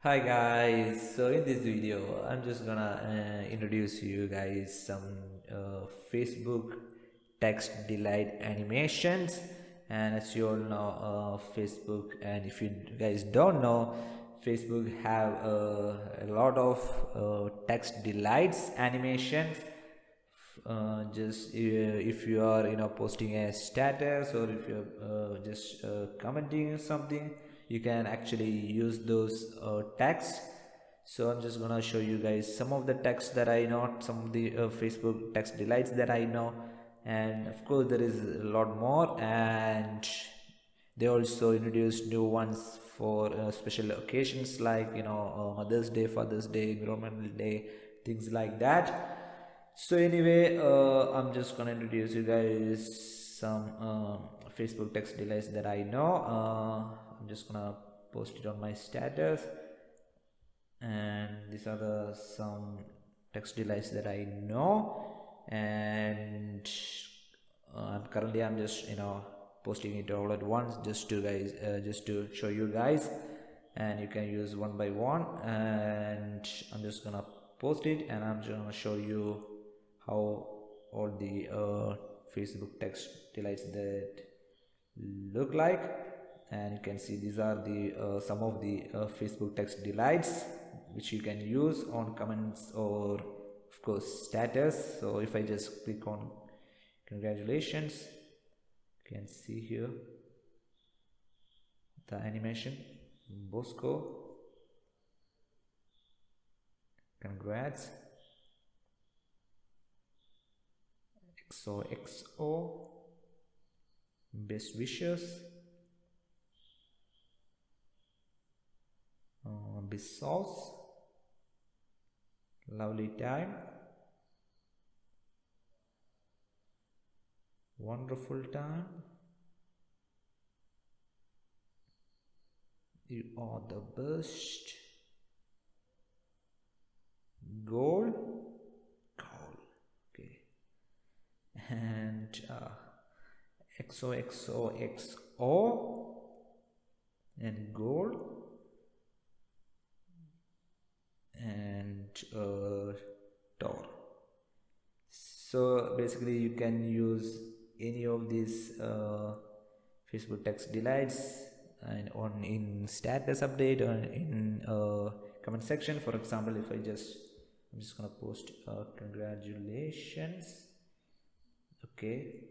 Hi guys, so in this video I'm just gonna introduce you guys some Facebook text delight animations. And as you all know, Facebook, and if you guys don't know, Facebook have a lot of text delights animations. Just if you are posting a status, or if you're just commenting something, you can actually use those tags. So I'm just gonna show you guys some of the text that I know, some of the Facebook text delights that I know. And of course there is a lot more, and they also introduced new ones for special occasions like Mother's Day, Father's Day, Environmental Day, things like that. So anyway, I'm just gonna introduce you guys some Facebook text delays that I know. I'm just gonna post it on my status, and these are the some text delays that I know. And currently I'm just posting it all at once, just to show you guys, and you can use one by one. And I'm just gonna post it, and I'm just gonna show you how all the Facebook text delights that look like. And you can see these are the some of the Facebook text delights which you can use on comments or of course status. So if I just click on congratulations, you can see here the animation. Bosco, congrats. XOXO, best wishes. Best sauce, lovely time, wonderful time, you are the best, goal, okay. And XOXOXO and goal, and Tor. So basically you can use any of these Facebook text delights and on in status update or in comment section. For example, if I'm just gonna post congratulations. Okay,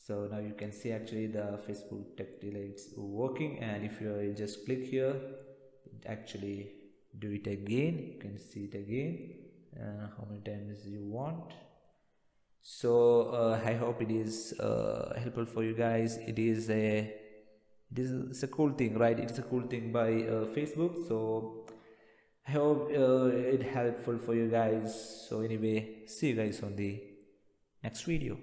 so now you can see actually the Facebook text delights working. And if you just click here, it actually do it again. You can see it again, how many times you want. So I hope it is helpful for you guys. It's a cool thing, right? It's a cool thing by Facebook. So I hope it helpful for you guys. So anyway, see you guys on the next video.